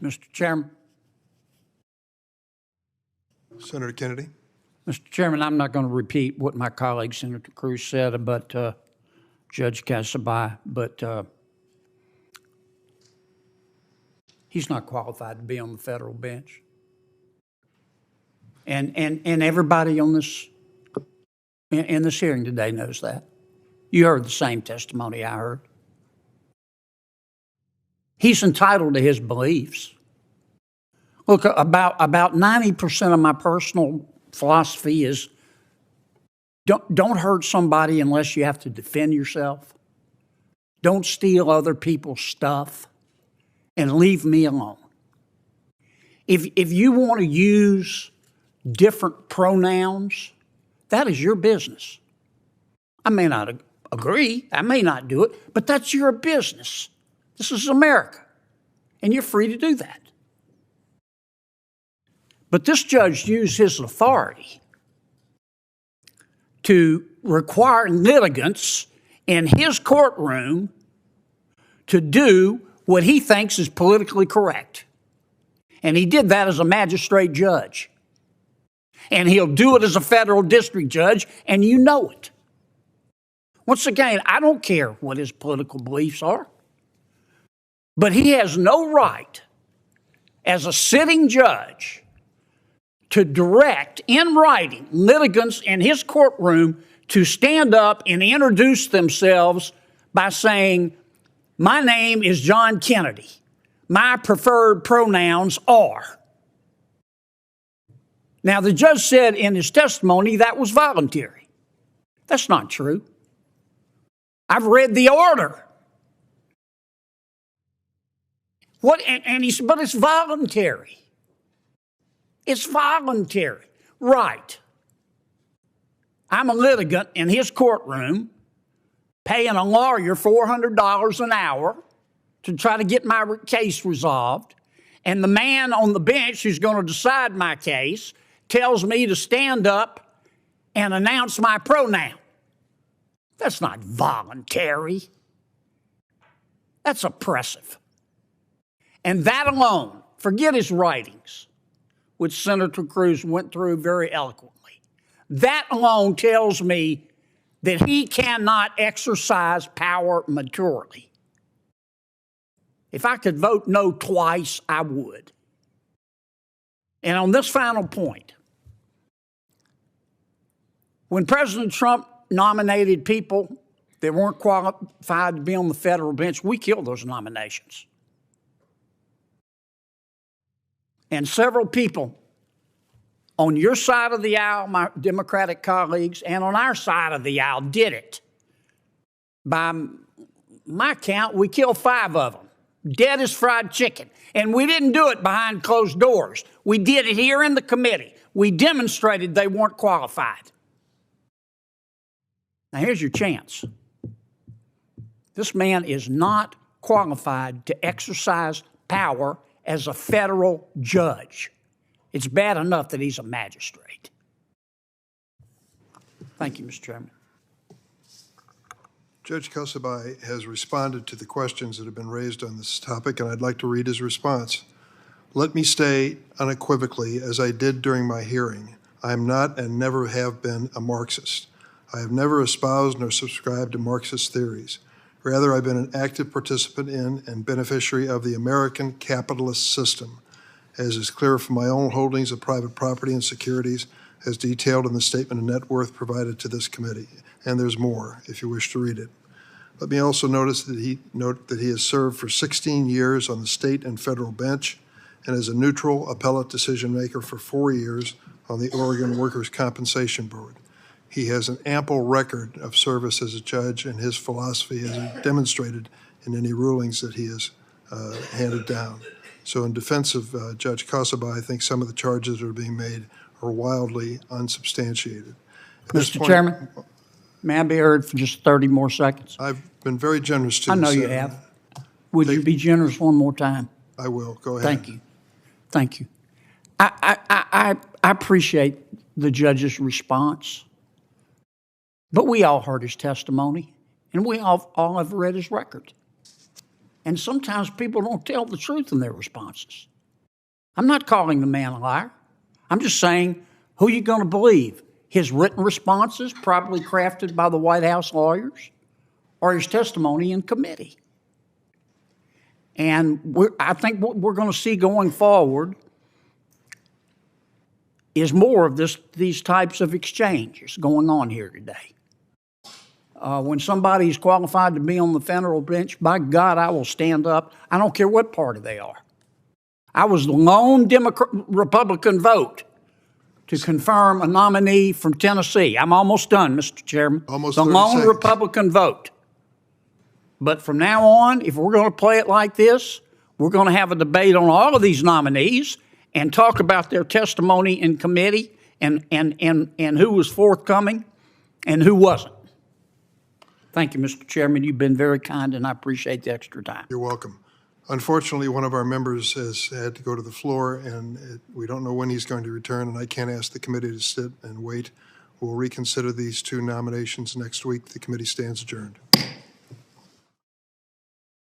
Mr. Chairman. Senator Kennedy. Mr. Chairman, I'm not going to repeat what my colleague Senator Cruz said about Judge Casabai, but he's not qualified to be on the federal bench. And everybody on this in this hearing today knows that. You heard the same testimony I heard. He's entitled to his beliefs. Look, about 90% of my personal philosophy is don't hurt somebody unless you have to defend yourself. Don't steal other people's stuff, and leave me alone. If you want to use different pronouns, that is your business. I may not agree, I may not do it, but that's your business. This is America, and you're free to do that. But this judge used his authority to require litigants in his courtroom to do what he thinks is politically correct. And he did that as a magistrate judge. And he'll do it as a federal district judge, and you know it. Once again, I don't care what his political beliefs are, but he has no right as a sitting judge to direct in writing litigants in his courtroom to stand up and introduce themselves by saying, "My name is John Kennedy. My preferred pronouns are." Now, the judge said in his testimony that was voluntary. That's not true. I've read the order. And he said, but it's voluntary. It's voluntary. Right. I'm a litigant in his courtroom paying a lawyer $400 an hour to try to get my case resolved. And the man on the bench who's going to decide my case tells me to stand up and announce my pronoun. That's not voluntary. That's oppressive. And that alone, forget his writings, which Senator Cruz went through very eloquently. That alone tells me that he cannot exercise power maturely. If I could vote no twice, I would. And on this final point, when President Trump nominated people that weren't qualified to be on the federal bench, we killed those nominations. And several people on your side of the aisle, my Democratic colleagues, and on our side of the aisle did it. By my count, we killed 5 of them. Dead as fried chicken. And we didn't do it behind closed doors. We did it here in the committee. We demonstrated they weren't qualified. Now, here's your chance. This man is not qualified to exercise power as a federal judge. It's bad enough that he's a magistrate. Thank you, Mr. Chairman. Judge Casabai has responded to the questions that have been raised on this topic, and I'd like to read his response. Let me state unequivocally, as I did during my hearing, I am not and never have been a Marxist. I have never espoused nor subscribed to Marxist theories. Rather, I've been an active participant in and beneficiary of the American capitalist system, as is clear from my own holdings of private property and securities, as detailed in the statement of net worth provided to this committee. And there's more, if you wish to read it. Let me also note that he has served for 16 years on the state and federal bench and as a neutral appellate decision maker for 4 years on the Oregon Workers' Compensation Board. He has an ample record of service as a judge, and his philosophy is demonstrated in any rulings that he has handed down. So in defense of Judge Casabai, I think some of the charges that are being made are wildly unsubstantiated. Mr. Chairman, may I be heard for just 30 more seconds? I've been very generous to you. I know you have. Would you be generous one more time? I will. Go ahead. Thank you. Thank you. I appreciate the judge's response, but we all heard his testimony, and we all have read his record. And sometimes people don't tell the truth in their responses. I'm not calling the man a liar. I'm just saying, who are you going to believe? His written responses, probably crafted by the White House lawyers, or his testimony in committee? And I think what we're going to see going forward is more of these types of exchanges going on here today. When somebody is qualified to be on the federal bench, by God, I will stand up. I don't care what party they are. I was the lone Republican vote to confirm a nominee from Tennessee. I'm almost done, Mr. Chairman. Almost the 30 lone seconds. Republican vote. But from now on, if we're going to play it like this, we're going to have a debate on all of these nominees and talk about their testimony in committee and who was forthcoming and who wasn't. Thank you, Mr. Chairman. You've been very kind, and I appreciate the extra time. You're welcome. Unfortunately, one of our members has had to go to the floor, and we don't know when he's going to return, and I can't ask the committee to sit and wait. We'll reconsider these two nominations next week. The committee stands adjourned.